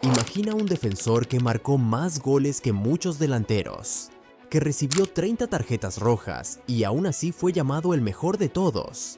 Imagina un defensor que marcó más goles que muchos delanteros, que recibió 30 tarjetas rojas y aún así fue llamado el mejor de todos,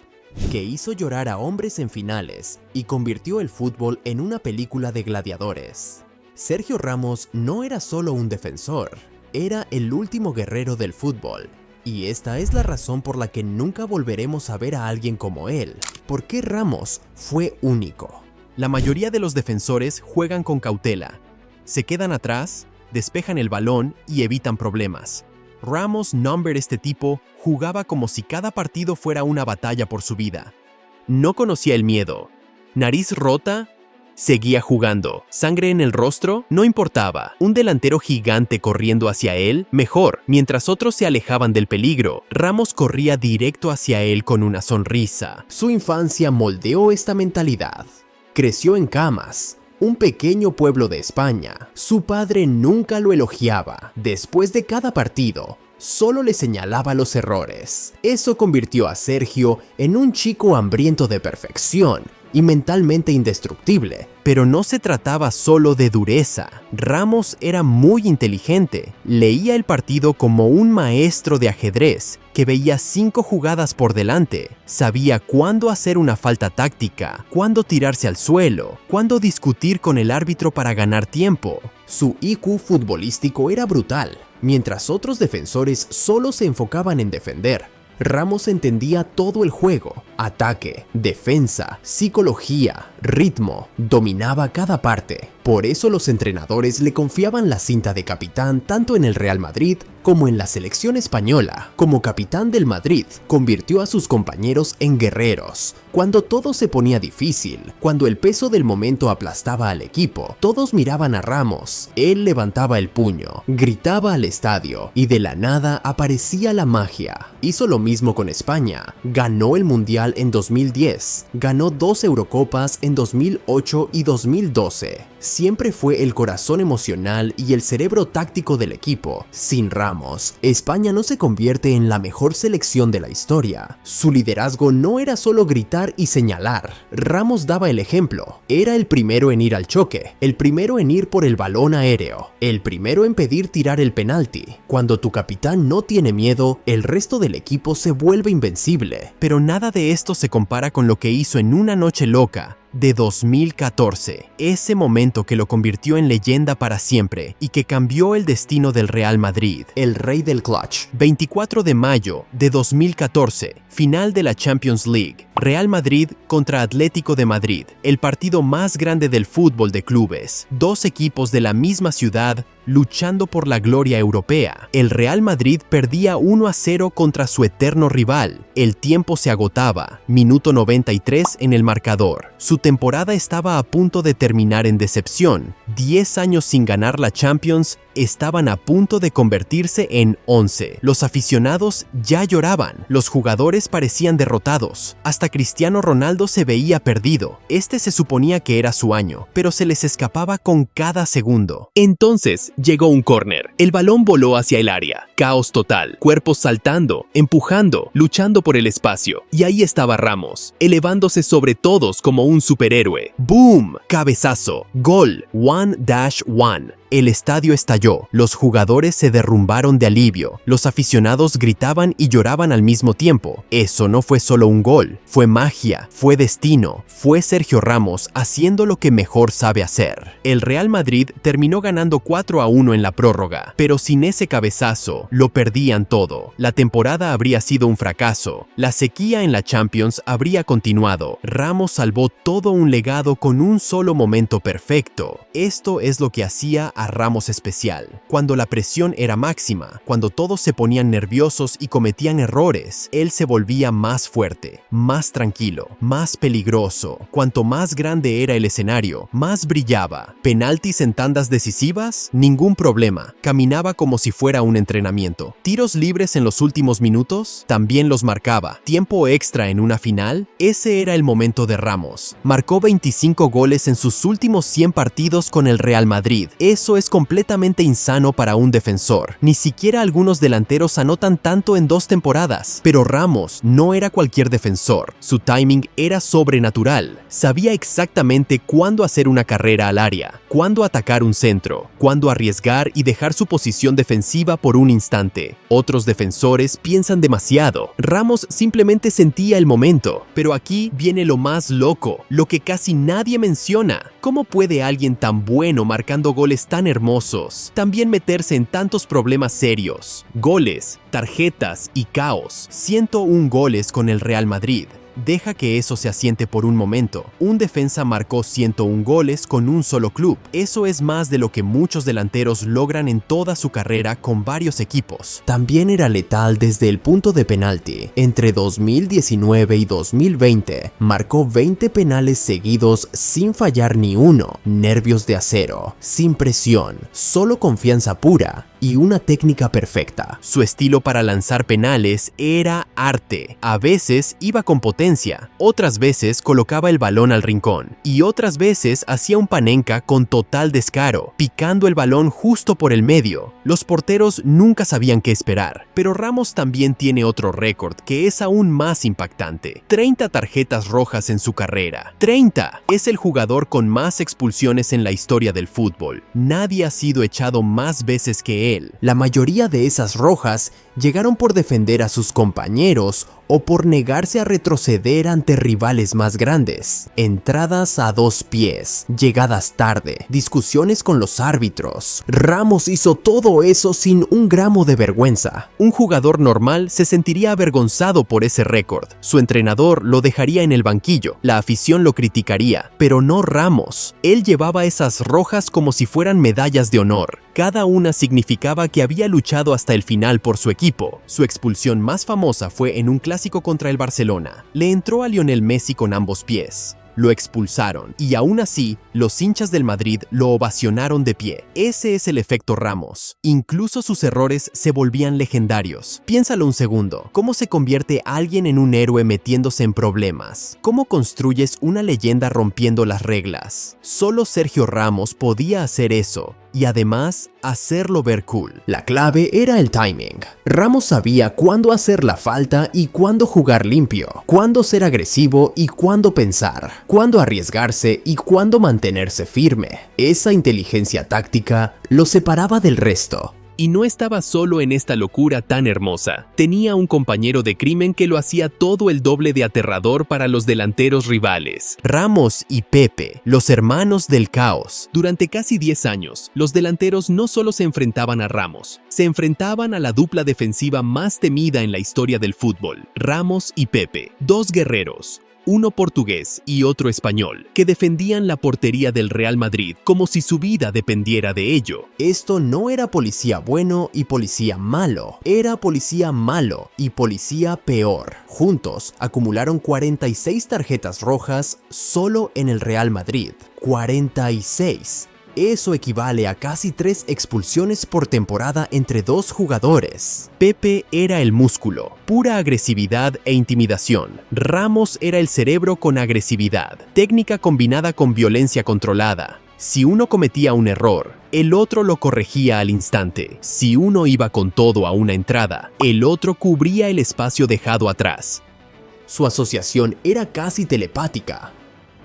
que hizo llorar a hombres en finales y convirtió el fútbol en una película de gladiadores. Sergio Ramos no era solo un defensor, era el último guerrero del fútbol. Y esta es la razón por la que nunca volveremos a ver a alguien como él. ¿Por qué Ramos fue único? La mayoría de los defensores juegan con cautela. Se quedan atrás, despejan el balón y evitan problemas. Ramos, number este tipo, jugaba como si cada partido fuera una batalla por su vida. No conocía el miedo. Nariz rota, seguía jugando. Sangre en el rostro, no importaba. Un delantero gigante corriendo hacia él, mejor. Mientras otros se alejaban del peligro, Ramos corría directo hacia él con una sonrisa. Su infancia moldeó esta mentalidad. Creció en Camas, un pequeño pueblo de España. Su padre nunca lo elogiaba. Después de cada partido, solo le señalaba los errores. Eso convirtió a Sergio en un chico hambriento de perfección y mentalmente indestructible. Pero no se trataba solo de dureza. Ramos era muy inteligente. Leía el partido como un maestro de ajedrez que veía 5 jugadas por delante. Sabía cuándo hacer una falta táctica, cuándo tirarse al suelo, cuándo discutir con el árbitro para ganar tiempo. Su IQ futbolístico era brutal. Mientras otros defensores solo se enfocaban en defender, Ramos entendía todo el juego: ataque, defensa, psicología, ritmo, dominaba cada parte. Por eso los entrenadores le confiaban la cinta de capitán tanto en el Real Madrid como en la selección española. Como capitán del Madrid, convirtió a sus compañeros en guerreros. Cuando todo se ponía difícil, cuando el peso del momento aplastaba al equipo, todos miraban a Ramos. Él levantaba el puño, gritaba al estadio y de la nada aparecía la magia. Hizo lo mismo con España. Ganó el Mundial en 2010, ganó 2 Eurocopas en 2008 y 2012. Siempre fue el corazón emocional y el cerebro táctico del equipo. Sin Ramos, España no se convierte en la mejor selección de la historia. Su liderazgo no era solo gritar y señalar. Ramos daba el ejemplo. Era el primero en ir al choque, el primero en ir por el balón aéreo, el primero en pedir tirar el penalti. Cuando tu capitán no tiene miedo, el resto del equipo se vuelve invencible. Pero nada de esto se compara con lo que hizo en una noche loca de 2014, ese momento que lo convirtió en leyenda para siempre y que cambió el destino del Real Madrid. El rey del clutch. 24 de mayo de 2014, final de la Champions League. Real Madrid contra Atlético de Madrid, el partido más grande del fútbol de clubes. 2 equipos de la misma ciudad luchando por la gloria europea. El Real Madrid perdía 1-0 contra su eterno rival. El tiempo se agotaba. Minuto 93 en el marcador. Su temporada estaba a punto de terminar en decepción. 10 años sin ganar la Champions estaban a punto de convertirse en 11. Los aficionados ya lloraban. Los jugadores parecían derrotados. Hasta Cristiano Ronaldo se veía perdido. Este se suponía que era su año, pero se les escapaba con cada segundo. Entonces llegó un córner. El balón voló hacia el área. Caos total. Cuerpos saltando, empujando, luchando por el espacio. Y ahí estaba Ramos, elevándose sobre todos como un superhéroe. ¡Boom! Cabezazo. Gol. 1-1. El estadio estalló, los jugadores se derrumbaron de alivio, los aficionados gritaban y lloraban al mismo tiempo. Eso no fue solo un gol, fue magia, fue destino, fue Sergio Ramos haciendo lo que mejor sabe hacer. El Real Madrid terminó ganando 4-1 en la prórroga, pero sin ese cabezazo, lo perdían todo. La temporada habría sido un fracaso, la sequía en la Champions habría continuado. Ramos salvó todo un legado con un solo momento perfecto. Esto es lo que hacía a Ramos especial. Cuando la presión era máxima, cuando todos se ponían nerviosos y cometían errores, él se volvía más fuerte, más tranquilo, más peligroso. Cuanto más grande era el escenario, más brillaba. ¿Penaltis en tandas decisivas? Ningún problema. Caminaba como si fuera un entrenamiento. ¿Tiros libres en los últimos minutos? También los marcaba. ¿Tiempo extra en una final? Ese era el momento de Ramos. Marcó 25 goles en sus últimos 100 partidos con el Real Madrid. Eso Eso es completamente insano para un defensor. Ni siquiera algunos delanteros anotan tanto en 2 temporadas. Pero Ramos no era cualquier defensor. Su timing era sobrenatural. Sabía exactamente cuándo hacer una carrera al área, cuándo atacar un centro, cuándo arriesgar y dejar su posición defensiva por un instante. Otros defensores piensan demasiado. Ramos simplemente sentía el momento. Pero aquí viene lo más loco, lo que casi nadie menciona. ¿Cómo puede alguien tan bueno marcando goles tan hermosos también meterse en tantos problemas serios? Goles, tarjetas y caos. 101 goles con el Real Madrid. Deja que eso se asiente por un momento. Un defensa marcó 101 goles con un solo club. Eso es más de lo que muchos delanteros logran en toda su carrera con varios equipos. También era letal desde el punto de penalti. Entre 2019 y 2020, marcó 20 penales seguidos sin fallar ni uno. Nervios de acero, sin presión, solo confianza pura y una técnica perfecta. Su estilo para lanzar penales era arte. A veces iba con potencia, otras veces colocaba el balón al rincón y otras veces hacía un panenka con total descaro, picando el balón justo por el medio. Los porteros nunca sabían qué esperar, pero Ramos también tiene otro récord que es aún más impactante. 30 tarjetas rojas en su carrera. 30. Es el jugador con más expulsiones en la historia del fútbol. Nadie ha sido echado más veces que él. La mayoría de esas rojas llegaron por defender a sus compañeros o por negarse a retroceder ante rivales más grandes. Entradas a 2 pies, llegadas tarde, discusiones con los árbitros. Ramos hizo todo eso sin un gramo de vergüenza. Un jugador normal se sentiría avergonzado por ese récord. Su entrenador lo dejaría en el banquillo, la afición lo criticaría, pero no Ramos. Él llevaba esas rojas como si fueran medallas de honor. Cada una significaba que había luchado hasta el final por su equipo. Su expulsión más famosa fue en un clásico contra el Barcelona. Le entró a Lionel Messi con ambos pies. Lo expulsaron y aún así, los hinchas del Madrid lo ovacionaron de pie. Ese es el efecto Ramos. Incluso sus errores se volvían legendarios. Piénsalo un segundo. ¿Cómo se convierte alguien en un héroe metiéndose en problemas? ¿Cómo construyes una leyenda rompiendo las reglas? Solo Sergio Ramos podía hacer eso. Y además, hacerlo ver cool. La clave era el timing. Ramos sabía cuándo hacer la falta y cuándo jugar limpio, cuándo ser agresivo y cuándo pensar, cuándo arriesgarse y cuándo mantenerse firme. Esa inteligencia táctica lo separaba del resto. Y no estaba solo en esta locura tan hermosa. Tenía un compañero de crimen que lo hacía todo el doble de aterrador para los delanteros rivales. Ramos y Pepe, los hermanos del caos. Durante casi 10 años, los delanteros no solo se enfrentaban a Ramos, se enfrentaban a la dupla defensiva más temida en la historia del fútbol. Ramos y Pepe, 2 guerreros. Uno portugués y otro español, que defendían la portería del Real Madrid como si su vida dependiera de ello. Esto no era policía bueno y policía malo, era policía malo y policía peor. Juntos acumularon 46 tarjetas rojas solo en el Real Madrid. 46. Eso equivale a casi 3 expulsiones por temporada entre 2 jugadores. Pepe era el músculo, pura agresividad e intimidación. Ramos era el cerebro con agresividad, técnica combinada con violencia controlada. Si uno cometía un error, el otro lo corregía al instante. Si uno iba con todo a una entrada, el otro cubría el espacio dejado atrás. Su asociación era casi telepática.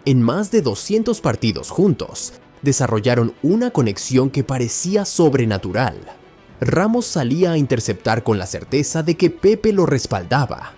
En más de 200 partidos juntos, desarrollaron una conexión que parecía sobrenatural. Ramos salía a interceptar con la certeza de que Pepe lo respaldaba.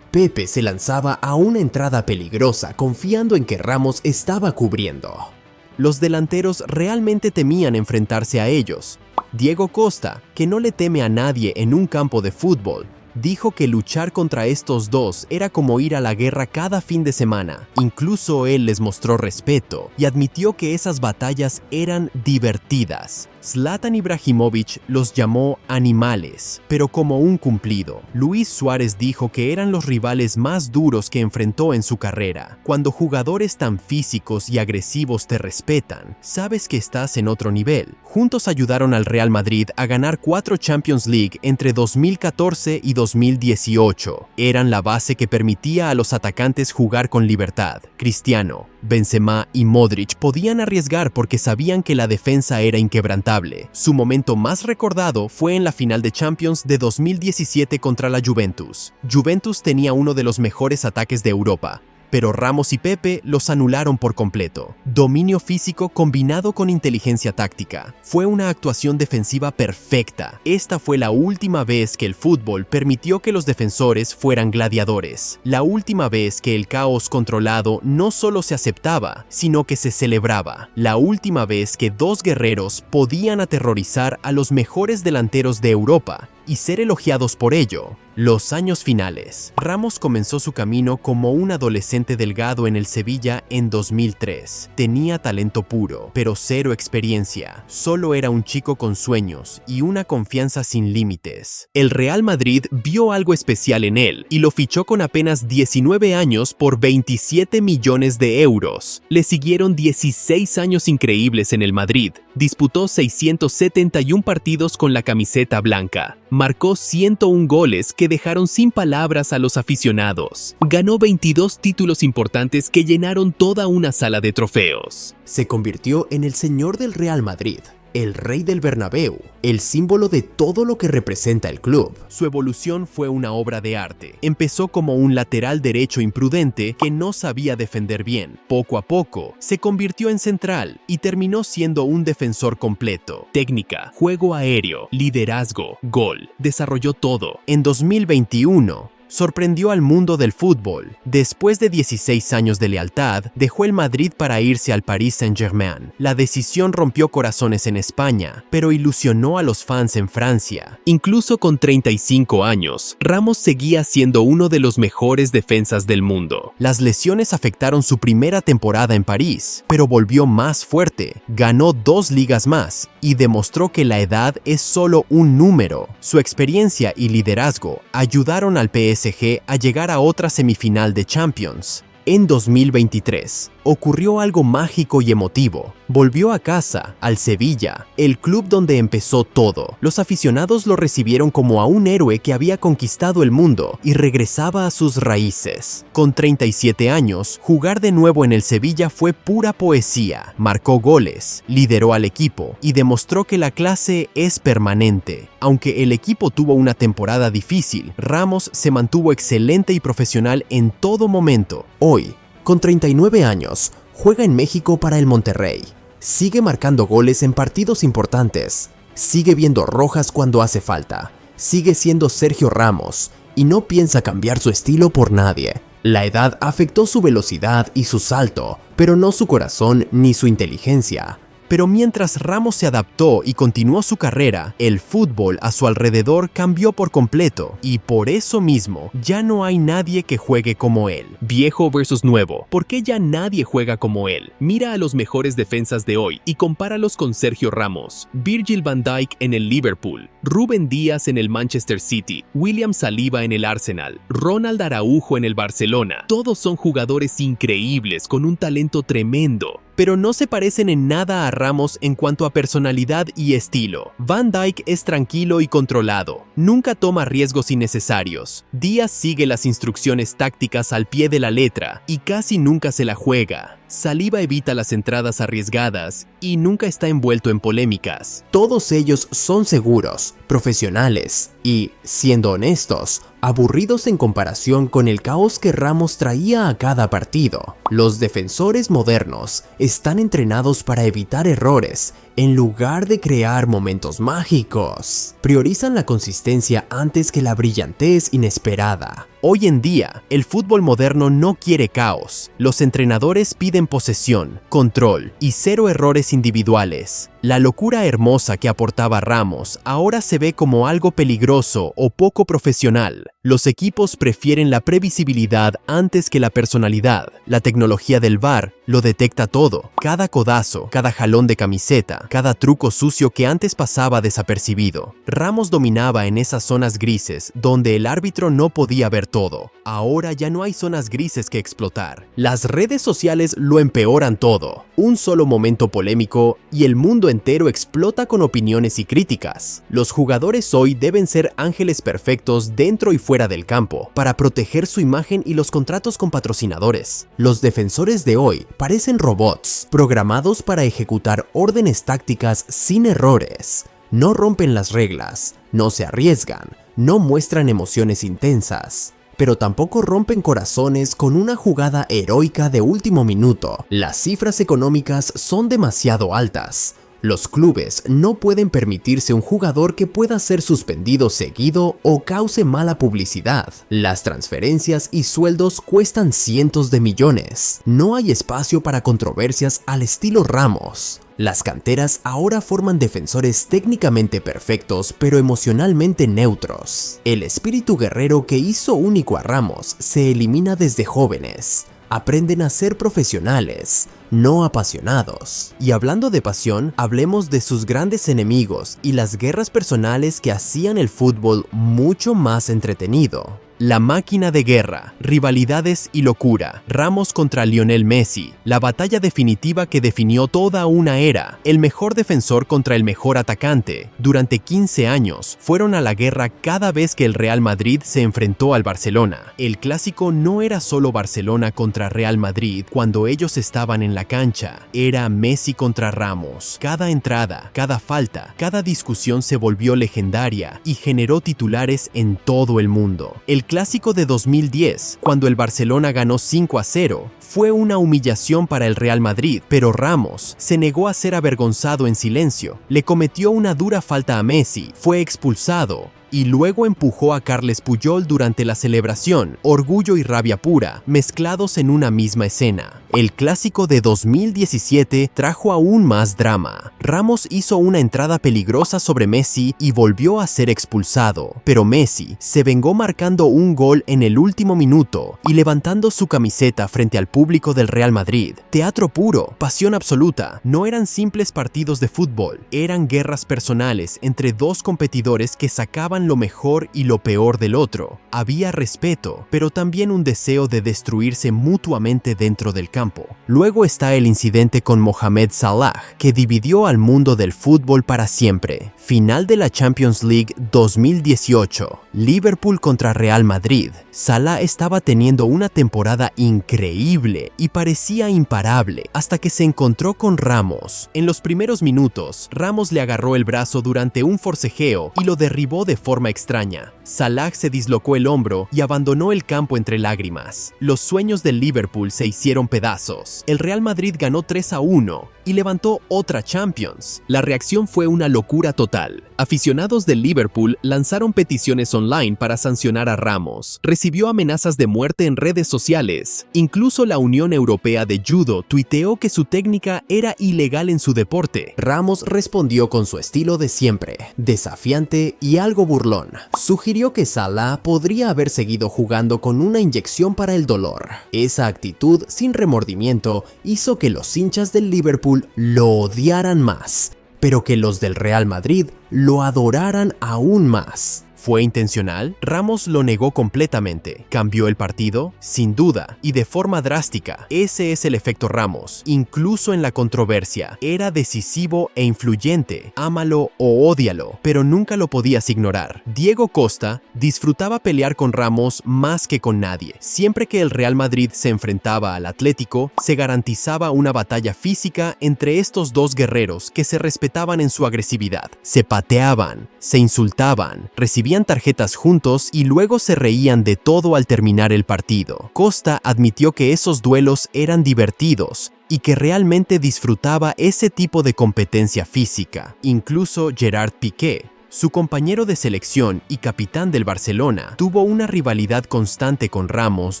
Pepe se lanzaba a una entrada peligrosa confiando en que Ramos estaba cubriendo. Los delanteros realmente temían enfrentarse a ellos. Diego Costa, que no le teme a nadie en un campo de fútbol, dijo que luchar contra estos dos era como ir a la guerra cada fin de semana. Incluso él les mostró respeto y admitió que esas batallas eran divertidas. Zlatan Ibrahimovic los llamó animales, pero como un cumplido. Luis Suárez dijo que eran los rivales más duros que enfrentó en su carrera. Cuando jugadores tan físicos y agresivos te respetan, sabes que estás en otro nivel. Juntos ayudaron al Real Madrid a ganar 4 Champions League entre 2014 y 2015. 2018 eran la base que permitía a los atacantes jugar con libertad. Cristiano, Benzema y Modric podían arriesgar porque sabían que la defensa era inquebrantable. Su momento más recordado fue en la final de Champions de 2017 contra la Juventus. Juventus tenía uno de los mejores ataques de Europa, pero Ramos y Pepe los anularon por completo. Dominio físico combinado con inteligencia táctica. Fue una actuación defensiva perfecta. Esta fue la última vez que el fútbol permitió que los defensores fueran gladiadores. La última vez que el caos controlado no solo se aceptaba, sino que se celebraba. La última vez que dos guerreros podían aterrorizar a los mejores delanteros de Europa y ser elogiados por ello. Los años finales. Ramos comenzó su camino como un adolescente delgado en el Sevilla en 2003. Tenía talento puro, pero cero experiencia. Solo era un chico con sueños y una confianza sin límites. El Real Madrid vio algo especial en él y lo fichó con apenas 19 años por 27 millones de euros. Le siguieron 16 años increíbles en el Madrid. Disputó 671 partidos con la camiseta blanca. Marcó 101 goles que dejaron sin palabras a los aficionados. Ganó 22 títulos importantes que llenaron toda una sala de trofeos. Se convirtió en el señor del Real Madrid, el rey del Bernabéu, el símbolo de todo lo que representa el club. Su evolución fue una obra de arte. Empezó como un lateral derecho imprudente que no sabía defender bien. Poco a poco, se convirtió en central y terminó siendo un defensor completo. Técnica, juego aéreo, liderazgo, gol. Desarrolló todo. En 2021, sorprendió al mundo del fútbol. Después de 16 años de lealtad, dejó el Madrid para irse al Paris Saint-Germain. La decisión rompió corazones en España, pero ilusionó a los fans en Francia. Incluso con 35 años, Ramos seguía siendo uno de los mejores defensas del mundo. Las lesiones afectaron su primera temporada en París, pero volvió más fuerte. Ganó 2 ligas más y demostró que la edad es solo un número. Su experiencia y liderazgo ayudaron al PSG a llegar a otra semifinal de Champions. En 2023, ocurrió algo mágico y emotivo. Volvió a casa, al Sevilla, el club donde empezó todo. Los aficionados lo recibieron como a un héroe que había conquistado el mundo y regresaba a sus raíces. Con 37 años, jugar de nuevo en el Sevilla fue pura poesía. Marcó goles, lideró al equipo y demostró que la clase es permanente. Aunque el equipo tuvo una temporada difícil, Ramos se mantuvo excelente y profesional en todo momento. Hoy, con 39 años, juega en México para el Monterrey. Sigue marcando goles en partidos importantes. Sigue viendo rojas cuando hace falta. Sigue siendo Sergio Ramos y no piensa cambiar su estilo por nadie. La edad afectó su velocidad y su salto, pero no su corazón ni su inteligencia. Pero mientras Ramos se adaptó y continuó su carrera, el fútbol a su alrededor cambió por completo y por eso mismo ya no hay nadie que juegue como él. Viejo versus nuevo. ¿Por qué ya nadie juega como él? Mira a los mejores defensas de hoy y compáralos con Sergio Ramos, Virgil van Dijk en el Liverpool, Rúben Díaz en el Manchester City, William Saliba en el Arsenal, Ronald Araujo en el Barcelona. Todos son jugadores increíbles con un talento tremendo, pero no se parecen en nada a Ramos en cuanto a personalidad y estilo. Van Dijk es tranquilo y controlado, nunca toma riesgos innecesarios. Díaz sigue las instrucciones tácticas al pie de la letra y casi nunca se la juega. Saliba evita las entradas arriesgadas y nunca está envuelto en polémicas. Todos ellos son seguros, profesionales y, siendo honestos, aburridos en comparación con el caos que Ramos traía a cada partido. Los defensores modernos están entrenados para evitar errores en lugar de crear momentos mágicos. Priorizan la consistencia antes que la brillantez inesperada. Hoy en día, el fútbol moderno no quiere caos. Los entrenadores piden posesión, control y cero errores individuales. La locura hermosa que aportaba Ramos ahora se ve como algo peligroso o poco profesional. Los equipos prefieren la previsibilidad antes que la personalidad. La tecnología del VAR lo detecta todo. Cada codazo, cada jalón de camiseta, cada truco sucio que antes pasaba desapercibido. Ramos dominaba en esas zonas grises donde el árbitro no podía ver todo. todo. Ahora ya no hay zonas grises que explotar. Las redes sociales lo empeoran todo. Un solo momento polémico y el mundo entero explota con opiniones y críticas. Los jugadores hoy deben ser ángeles perfectos dentro y fuera del campo para proteger su imagen y los contratos con patrocinadores. Los defensores de hoy parecen robots, programados para ejecutar órdenes tácticas sin errores. No rompen las reglas, no se arriesgan, no muestran emociones intensas, pero tampoco rompen corazones con una jugada heroica de último minuto. Las cifras económicas son demasiado altas. Los clubes no pueden permitirse un jugador que pueda ser suspendido seguido o cause mala publicidad. Las transferencias y sueldos cuestan cientos de millones. No hay espacio para controversias al estilo Ramos. Las canteras ahora forman defensores técnicamente perfectos pero emocionalmente neutros. El espíritu guerrero que hizo único a Ramos se elimina desde jóvenes. Aprenden a ser profesionales, no apasionados. Y hablando de pasión, hablemos de sus grandes enemigos y las guerras personales que hacían el fútbol mucho más entretenido. La máquina de guerra, rivalidades y locura. Ramos contra Lionel Messi, la batalla definitiva que definió toda una era. El mejor defensor contra el mejor atacante. Durante 15 años, fueron a la guerra cada vez que el Real Madrid se enfrentó al Barcelona. El clásico no era solo Barcelona contra Real Madrid cuando ellos estaban en la cancha. Era Messi contra Ramos. Cada entrada, cada falta, cada discusión se volvió legendaria y generó titulares en todo el mundo. El clásico de 2010, cuando el Barcelona ganó 5-0, fue una humillación para el Real Madrid, pero Ramos se negó a ser avergonzado en silencio, le cometió una dura falta a Messi, fue expulsado y luego empujó a Carles Puyol durante la celebración, orgullo y rabia pura, mezclados en una misma escena. El clásico de 2017 trajo aún más drama. Ramos hizo una entrada peligrosa sobre Messi y volvió a ser expulsado, pero Messi se vengó marcando un gol en el último minuto y levantando su camiseta frente al público del Real Madrid. Teatro puro, pasión absoluta. No eran simples partidos de fútbol, eran guerras personales entre dos competidores que sacaban lo mejor y lo peor del otro. Había respeto, pero también un deseo de destruirse mutuamente dentro del campo. Luego está el incidente con Mohamed Salah, que dividió al mundo del fútbol para siempre. Final de la Champions League 2018. Liverpool contra Real Madrid. Salah estaba teniendo una temporada increíble y parecía imparable hasta que se encontró con Ramos. En los primeros minutos, Ramos le agarró el brazo durante un forcejeo y lo derribó de forma extraña. Salah se dislocó el hombro y abandonó el campo entre lágrimas. Los sueños del Liverpool se hicieron pedazos. El Real Madrid ganó 3-1 y levantó otra Champions. La reacción fue una locura total. Aficionados del Liverpool lanzaron peticiones online para sancionar a Ramos. Recibió amenazas de muerte en redes sociales. Incluso la Unión Europea de Judo tuiteó que su técnica era ilegal en su deporte. Ramos respondió con su estilo de siempre, desafiante y algo burlón. Sugirió que Salah podría haber seguido jugando con una inyección para el dolor. Esa actitud sin remordimiento hizo que los hinchas del Liverpool lo odiaran más, pero que los del Real Madrid lo adoraran aún más. ¿Fue intencional? Ramos lo negó completamente. ¿Cambió el partido? Sin duda, y de forma drástica. Ese es el efecto Ramos. Incluso en la controversia, era decisivo e influyente. Ámalo o ódialo, pero nunca lo podías ignorar. Diego Costa disfrutaba pelear con Ramos más que con nadie. Siempre que el Real Madrid se enfrentaba al Atlético, se garantizaba una batalla física entre estos dos guerreros que se respetaban en su agresividad. Se pateaban, se insultaban, recibían tarjetas juntos y luego se reían de todo al terminar el partido. Costa admitió que esos duelos eran divertidos y que realmente disfrutaba ese tipo de competencia física. Incluso Gerard Piqué, su compañero de selección y capitán del Barcelona, tuvo una rivalidad constante con Ramos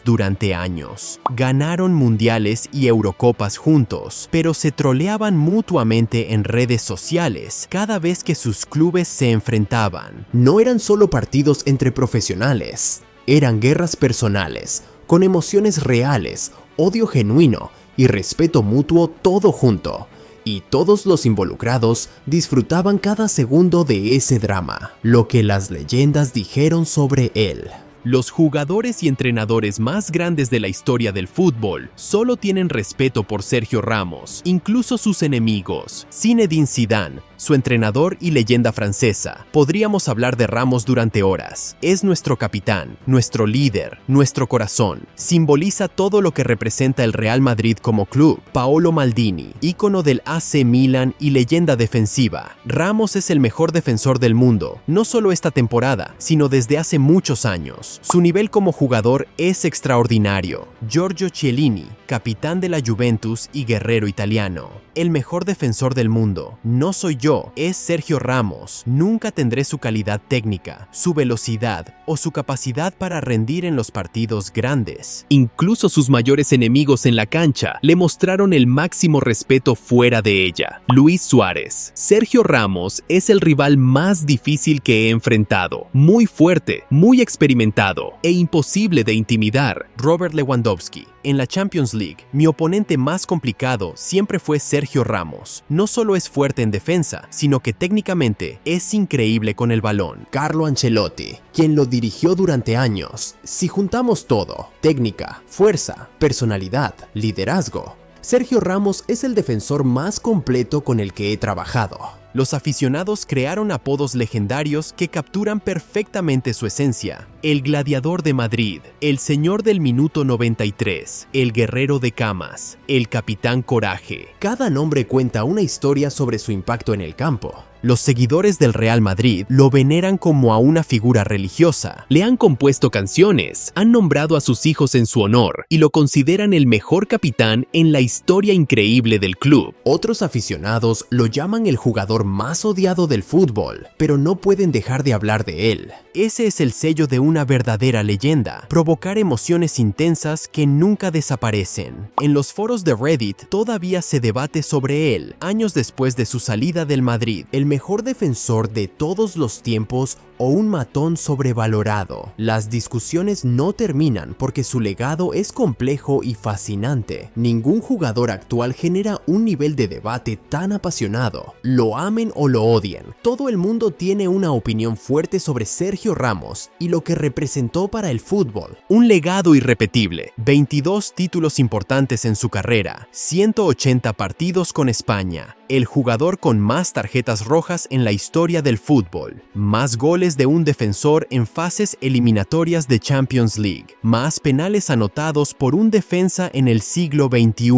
durante años. Ganaron mundiales y Eurocopas juntos, pero se troleaban mutuamente en redes sociales cada vez que sus clubes se enfrentaban. No eran solo partidos entre profesionales, eran guerras personales, con emociones reales, odio genuino y respeto mutuo todo junto. Y todos los involucrados disfrutaban cada segundo de ese drama, lo que las leyendas dijeron sobre él. Los jugadores y entrenadores más grandes de la historia del fútbol solo tienen respeto por Sergio Ramos, incluso sus enemigos. Zinedine Zidane, su entrenador y leyenda francesa. Podríamos hablar de Ramos durante horas. Es nuestro capitán, nuestro líder, nuestro corazón. Simboliza todo lo que representa el Real Madrid como club. Paolo Maldini, ícono del AC Milan y leyenda defensiva. Ramos es el mejor defensor del mundo, no solo esta temporada, sino desde hace muchos años. Su nivel como jugador es extraordinario. Giorgio Chiellini, capitán de la Juventus y guerrero italiano. El mejor defensor del mundo. No soy yo, es Sergio Ramos. Nunca tendré su calidad técnica, su velocidad o su capacidad para rendir en los partidos grandes. Incluso sus mayores enemigos en la cancha le mostraron el máximo respeto fuera de ella. Luis Suárez. Sergio Ramos es el rival más difícil que he enfrentado. Muy fuerte, muy experimentado e imposible de intimidar. Robert Lewandowski. En la Champions League, mi oponente más complicado siempre fue Sergio Ramos. No solo es fuerte en defensa, sino que técnicamente es increíble con el balón. Carlo Ancelotti, quien lo dirigió durante años. Si juntamos todo, técnica, fuerza, personalidad, liderazgo, Sergio Ramos es el defensor más completo con el que he trabajado. Los aficionados crearon apodos legendarios que capturan perfectamente su esencia. El Gladiador de Madrid, el Señor del Minuto 93, el Guerrero de Camas, el Capitán Coraje. Cada nombre cuenta una historia sobre su impacto en el campo. Los seguidores del Real Madrid lo veneran como a una figura religiosa. Le han compuesto canciones, han nombrado a sus hijos en su honor y lo consideran el mejor capitán en la historia increíble del club. Otros aficionados lo llaman el jugador más odiado del fútbol, pero no pueden dejar de hablar de él. Ese es el sello de una verdadera leyenda, provocar emociones intensas que nunca desaparecen. En los foros de Reddit todavía se debate sobre él, años después de su salida del Madrid. El mejor defensor de todos los tiempos o un matón sobrevalorado. Las discusiones no terminan porque su legado es complejo y fascinante. Ningún jugador actual genera un nivel de debate tan apasionado. Lo amen o lo odien, todo el mundo tiene una opinión fuerte sobre Sergio Ramos y lo que representó para el fútbol. Un legado irrepetible, 22 títulos importantes en su carrera, 180 partidos con España. El jugador con más tarjetas rojas en la historia del fútbol, más goles de un defensor en fases eliminatorias de Champions League, más penales anotados por un defensa en el siglo XXI.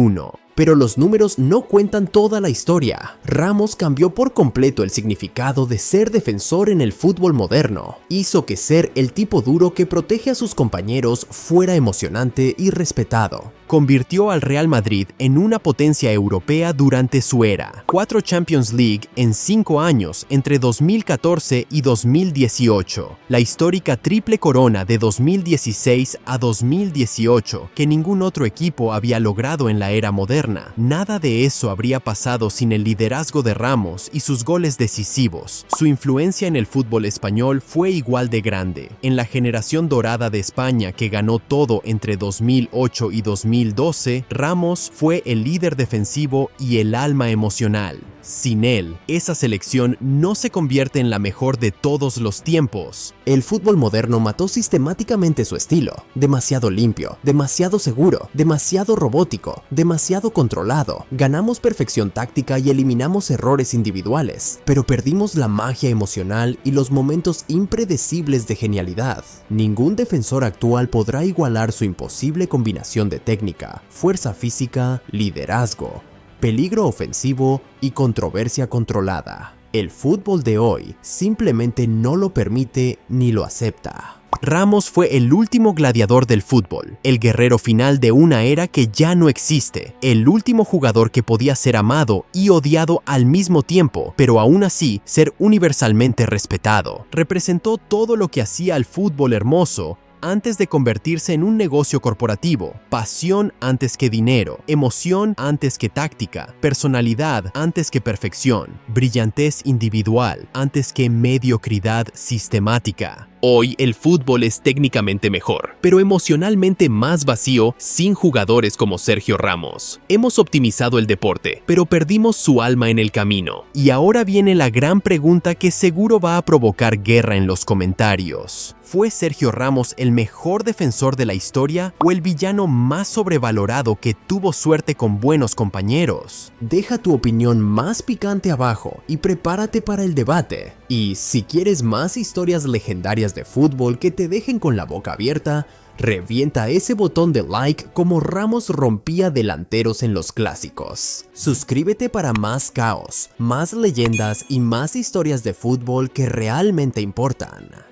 Pero los números no cuentan toda la historia. Ramos cambió por completo el significado de ser defensor en el fútbol moderno. Hizo que ser el tipo duro que protege a sus compañeros fuera emocionante y respetado. Convirtió al Real Madrid en una potencia europea durante su era. 4 Champions League en 5 años entre 2014 y 2018. La histórica triple corona de 2016 a 2018 que ningún otro equipo había logrado en la era moderna. Nada de eso habría pasado sin el liderazgo de Ramos y sus goles decisivos. Su influencia en el fútbol español fue igual de grande. En la generación dorada de España que ganó todo entre 2008 y 2012, Ramos fue el líder defensivo y el alma emocional. Sin él, esa selección no se convierte en la mejor de todos los tiempos. El fútbol moderno mató sistemáticamente su estilo. Demasiado limpio, demasiado seguro, demasiado robótico, demasiado controlado. Ganamos perfección táctica y eliminamos errores individuales, pero perdimos la magia emocional y los momentos impredecibles de genialidad. Ningún defensor actual podrá igualar su imposible combinación de técnica, fuerza física, liderazgo, peligro ofensivo y controversia controlada. El fútbol de hoy simplemente no lo permite ni lo acepta. Ramos fue el último gladiador del fútbol, el guerrero final de una era que ya no existe, el último jugador que podía ser amado y odiado al mismo tiempo, pero aún así ser universalmente respetado. Representó todo lo que hacía al fútbol hermoso antes de convertirse en un negocio corporativo, pasión antes que dinero, emoción antes que táctica, personalidad antes que perfección, brillantez individual antes que mediocridad sistemática. Hoy el fútbol es técnicamente mejor, pero emocionalmente más vacío sin jugadores como Sergio Ramos. Hemos optimizado el deporte, pero perdimos su alma en el camino. Y ahora viene la gran pregunta que seguro va a provocar guerra en los comentarios. ¿Fue Sergio Ramos el mejor defensor de la historia o el villano más sobrevalorado que tuvo suerte con buenos compañeros? Deja tu opinión más picante abajo y prepárate para el debate. Y si quieres más historias legendarias de fútbol que te dejen con la boca abierta, revienta ese botón de like como Ramos rompía delanteros en los clásicos. Suscríbete para más caos, más leyendas y más historias de fútbol que realmente importan.